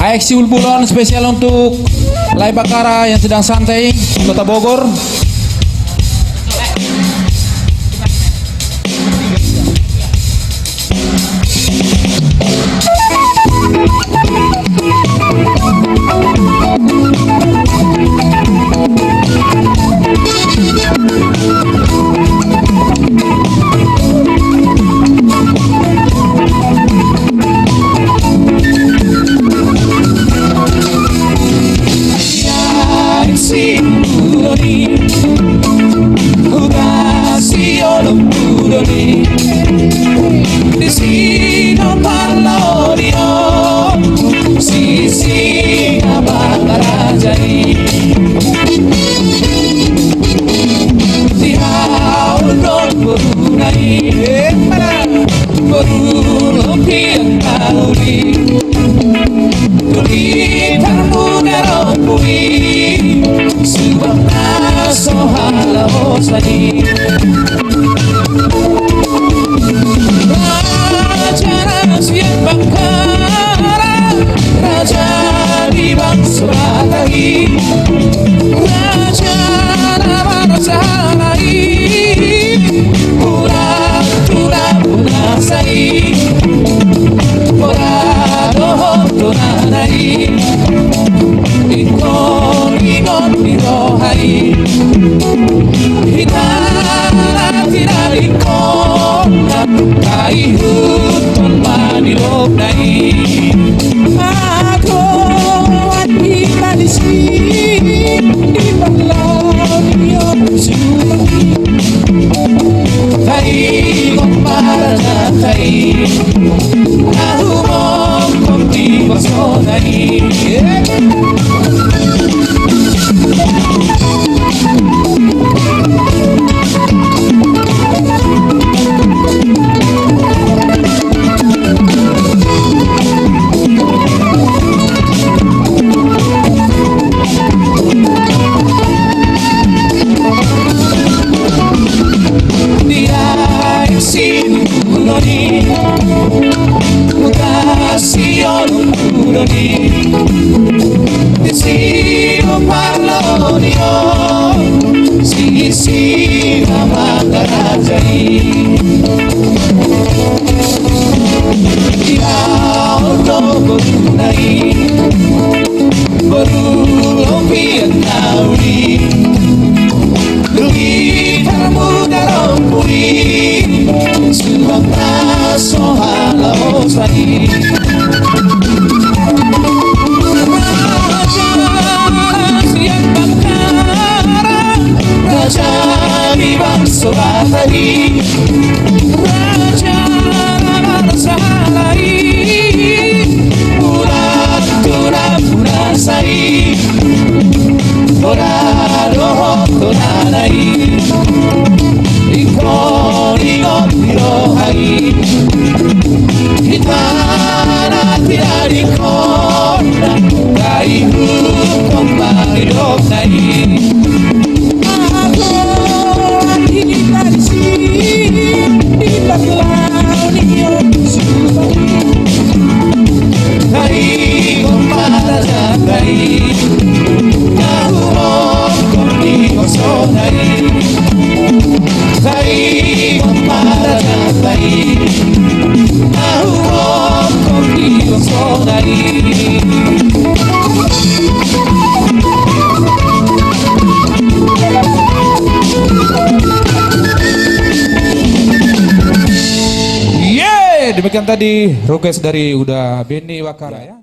AXI Ulbulon spesial untuk Lai Bakara yang sedang santai Kota Bogor. Demikian tadi request dari udah Benny Wakara ya.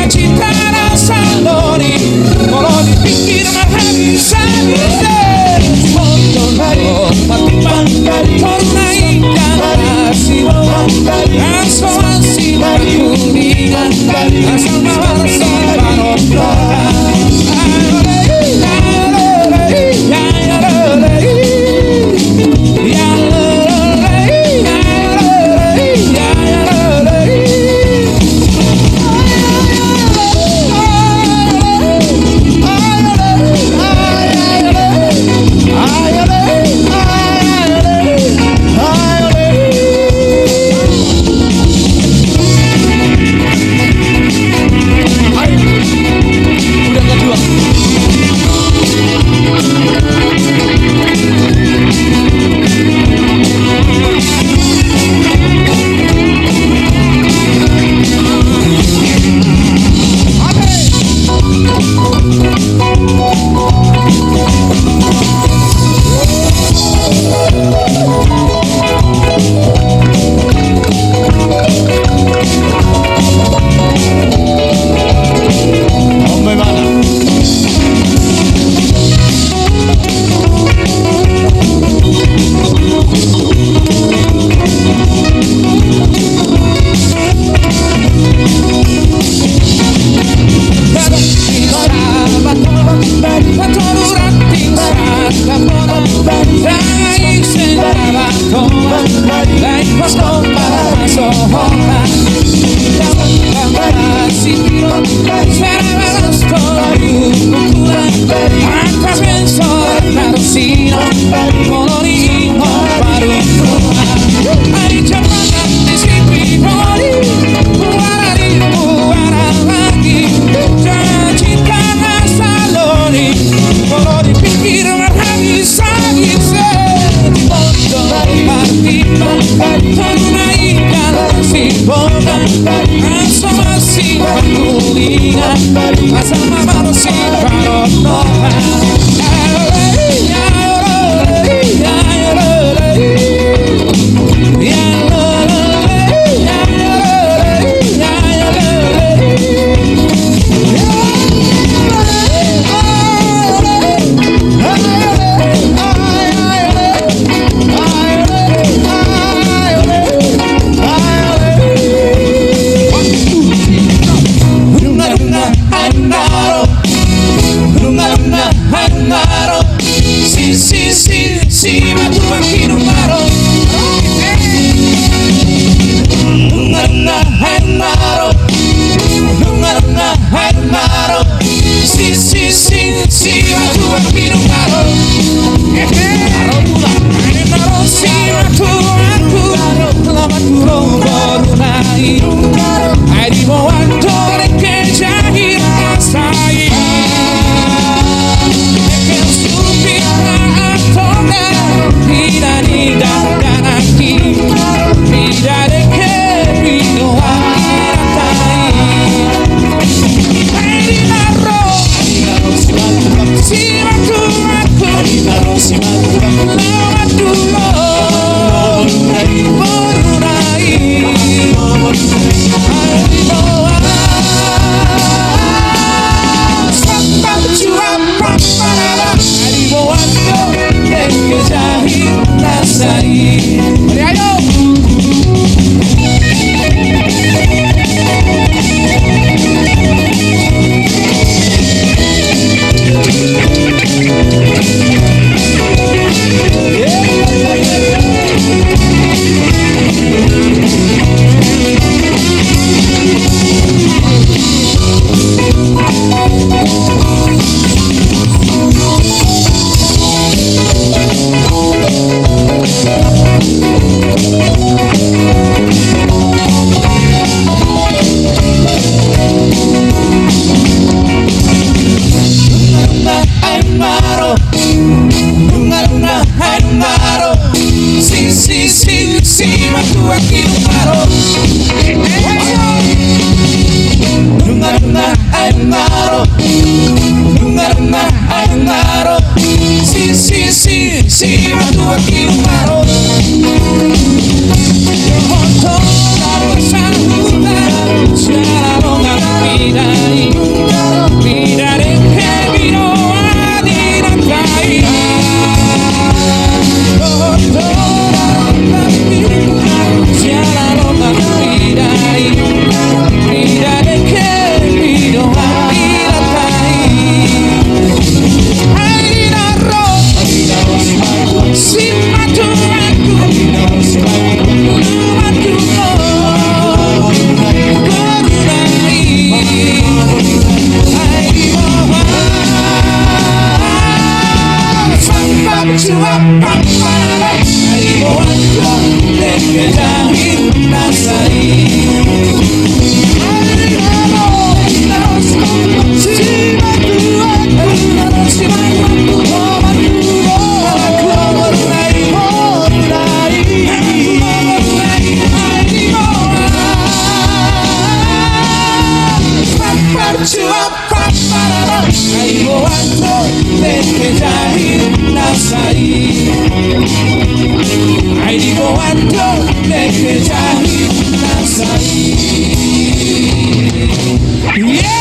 Cinta rasa dori Patolurating sa kapono Dahil sentabato Dahil pasto para sohona Dapat kamasiro Sarabas toyukukulan Antas pensor narosino Colorino parutuna Ay chapanan disipi hori Buarari buaralagi Janjita nasalori Colori pikir marhami sagise Di mondo martino Tonunaikan si boga Asama si patulinga Asama mano si paronoha Si ma tu aquí no paro Si ma tu aquí no paro Si ma tu aku la maturo borunai Ai di mo attore che jahir asai Che stupida Nida ganaki Nida de que vino a tai Ay narro Si matu aku Si matu Borunai Ay boa Sampai jua paparara Ay boa que jahir nasai ayo Si ma tu aquí no paro Ay maro Si ma tu aquí no paro Miraré que vino a dinatai Miraré que vino a dinatai Ay narro Si matu aku Ay digo ando de que ya nasai. Yeah.